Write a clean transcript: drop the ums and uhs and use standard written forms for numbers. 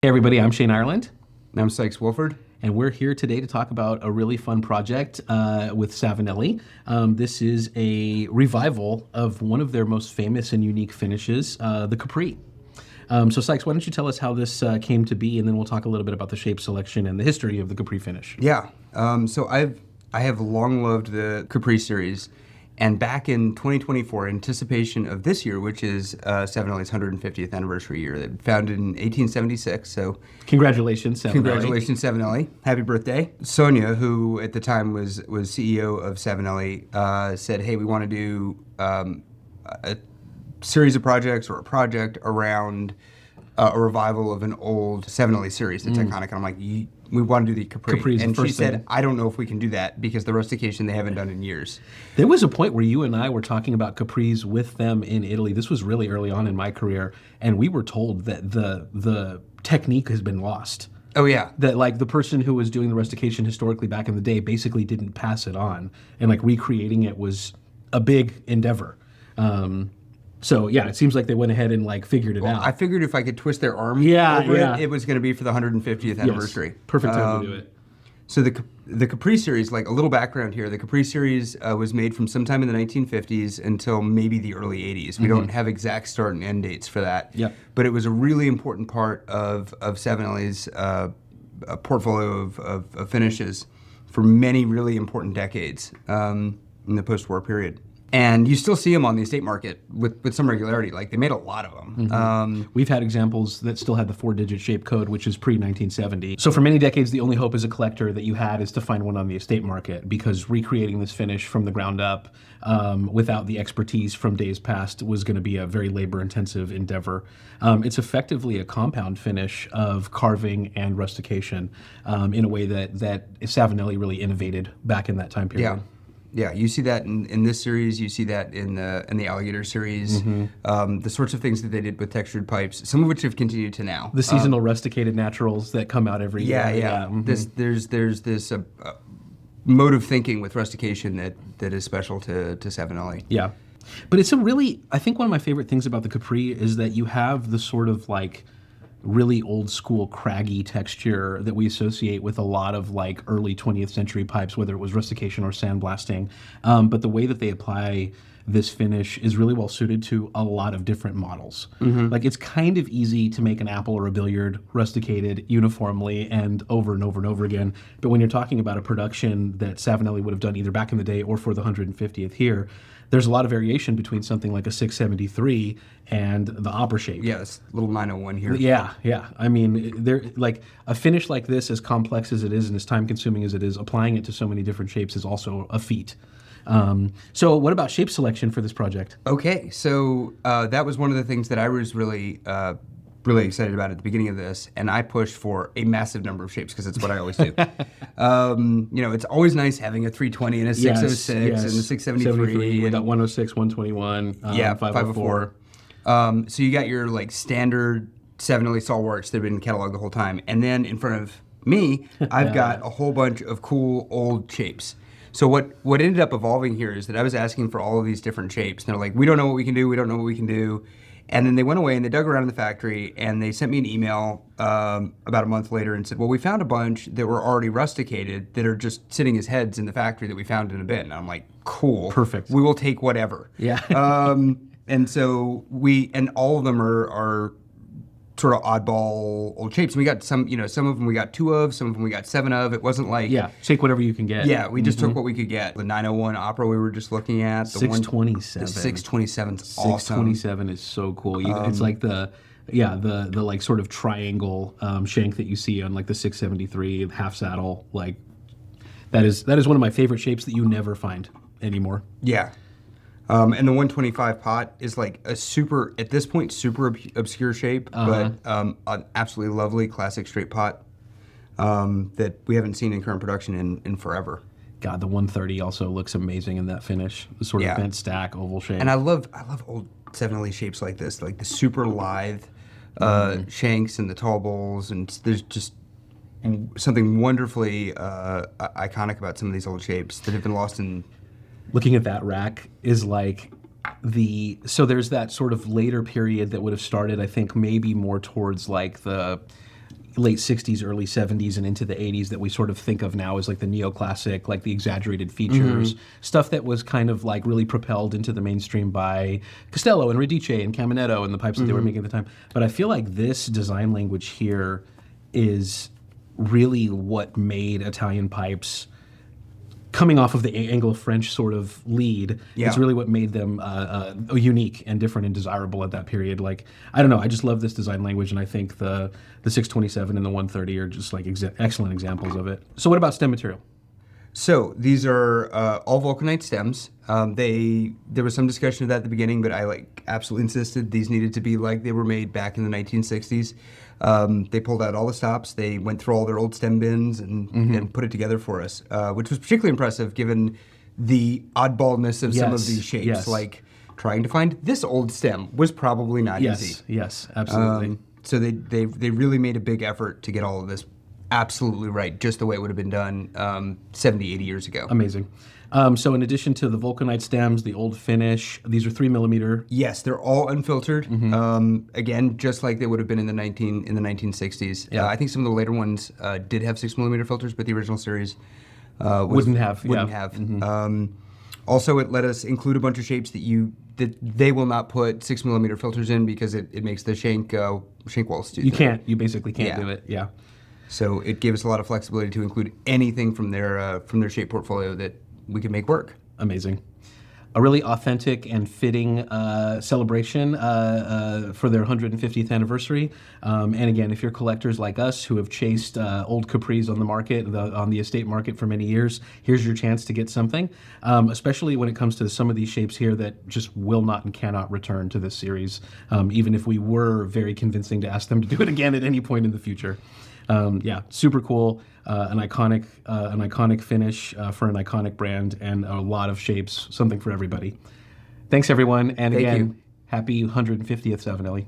Hey everybody, I'm Shane Ireland, I'm Sykes, Wilford. and we're here today to talk about a really fun project with Savinelli. This is a revival of one of their most famous and unique finishes, the Capri. So Sykes, why don't you tell us how this came to be, and then we'll talk a little bit about the shape selection and the history of the Capri finish. Yeah. I have long loved the Capri series, and back in 2024, in anticipation of this year, which is Savinelli's 150th anniversary year, they were founded in 1876. So Congratulations, Savinelli. congratulations, Savinelli! Happy birthday, Sonia, who at the time was CEO of Savinelli, said, "Hey, we want to do a series of projects or a project around a revival of an old Savinelli series that's iconic." And I'm like, we want to do the Capri. Capri's and the she first said, thing. "I don't know if we can do that because the rustication they haven't done in years." There was a point where you and I were talking about Capris with them in Italy. This was really early on in my career, and we were told that the technique has been lost. Oh yeah. That like the person who was doing the rustication historically back in the day basically didn't pass it on, and like recreating it was a big endeavor. So yeah, it seems like they went ahead and like figured it out. I figured if I could twist their arm Yeah, over yeah. it was going to be for the 150th anniversary. Yes, perfect time to do it. So the Capri series, like a little background here, the Capri series was made from sometime in the 1950s until maybe the early 80s. We don't have exact start and end dates for that. Yep. But it was a really important part of Savinelli's portfolio of finishes for many really important decades in the post-war period. And you still see them on the estate market with some regularity. Like they made a lot of them. We've had examples that still had the 4-digit shape code, which is pre-1970. So for many decades, the only hope as a collector that you had is to find one on the estate market, because recreating this finish from the ground up without the expertise from days past was going to be a very labor-intensive endeavor. It's effectively a compound finish of carving and rustication in a way that Savinelli really innovated back in that time period. Yeah. Yeah, you see that in this series. You see that in the Alligator series. The sorts of things that they did with textured pipes, some of which have continued to now. The seasonal rusticated naturals that come out every year. Yeah. There's this mode of thinking with rustication that is special to Savinelli. Yeah. But it's a really, I think one of my favorite things about the Capri is that you have the sort of like really old school craggy texture that we associate with a lot of like early 20th century pipes, whether it was rustication or sandblasting. But the way that they apply this finish is really well suited to a lot of different models. Like it's kind of easy to make an apple or a billiard rusticated uniformly and over and over and over again. But when you're talking about a production that Savinelli would have done either back in the day or for the 150th here, there's a lot of variation between something like a 673 and the opera shape. Yeah, this little 901 here. Yeah. I mean, there like a finish like this, as complex as it is and as time consuming as it is, applying it to so many different shapes is also a feat. So what about shape selection for this project? Okay, so that was one of the things that I was really excited about at the beginning of this, and I pushed for a massive number of shapes because it's what I always do. It's always nice having a 320 and a 606 and a 673. We got 106, 121, 504. So you got your like standard Savinelli stalwarts that have been cataloged the whole time, and then in front of me, I've got a whole bunch of cool old shapes. So what ended up evolving here is that I was asking for all of these different shapes. And they're like, we don't know what we can do. And then they went away and they dug around in the factory and they sent me an email about a month later and said, well, we found a bunch that were already rusticated that are just sitting as heads in the factory that we found in a bin. And I'm like, cool. Perfect. We will take whatever. Yeah. And so all of them are sort of oddball old shapes. And we got some of them we got 2 of, some of them we got 7 of. It wasn't like... Yeah, take whatever you can get. Yeah, we just took what we could get. The 901 Opera we were just looking at. The 627. The 627's awesome. 627 is so cool. It's like the like sort of triangle shank that you see on like the 673 half saddle. Like that is one of my favorite shapes that you never find anymore. Yeah. And the 125 pot is like a super obscure shape, but an absolutely lovely classic straight pot that we haven't seen in current production in forever. God, the 130 also looks amazing in that finish. The sort of bent stack oval shape. And I love old Savinelli shapes like this, like the super lithe shanks and the tall bowls, and there's just something wonderfully iconic about some of these old shapes that have been lost in... Looking at that rack is like so there's that sort of later period that would have started, I think, maybe more towards like the late 60s, early 70s, and into the 80s that we sort of think of now as like the neoclassic, like the exaggerated features, stuff that was kind of like really propelled into the mainstream by Castello and Radice and Caminetto and the pipes that they were making at the time. But I feel like this design language here is really what made Italian pipes, coming off of the Anglo-French sort of lead, it's really what made them unique and different and desirable at that period. Like, I don't know, I just love this design language, and I think the 627 and the 130 are just like excellent examples of it. So what about stem material? So these are all vulcanite stems. There was some discussion of that at the beginning, but I like absolutely insisted these needed to be like they were made back in the 1960s. They pulled out all the stops. They went through all their old stem bins and put it together for us, which was particularly impressive given the oddballness of some of these shapes. Yes. Like trying to find this old stem was probably not easy. Yes, absolutely. So they really made a big effort to get all of this absolutely right, just the way it would have been done 70, 80 years ago. Amazing. So in addition to the vulcanite stems, the old finish, these are 3mm. Yes, they're all unfiltered. Again, just like they would have been in the 1960s. Yeah. I think some of the later ones did have 6mm filters, but the original series Wouldn't have. Also, it let us include a bunch of shapes that they will not put 6mm filters in because it makes the shank walls too thin. You basically can't do it. Yeah. So it gave us a lot of flexibility to include anything from their shape portfolio that we could make work. Amazing. A really authentic and fitting celebration for their 150th anniversary. And again, if you're collectors like us who have chased old Capris on the market, on the estate market for many years, here's your chance to get something, especially when it comes to some of these shapes here that just will not and cannot return to this series, even if we were very convincing to ask them to do it again at any point in the future. Yeah, super cool. An iconic finish for an iconic brand, and a lot of shapes, something for everybody. Thanks, everyone. And Thank again, you. happy 150th, Savinelli.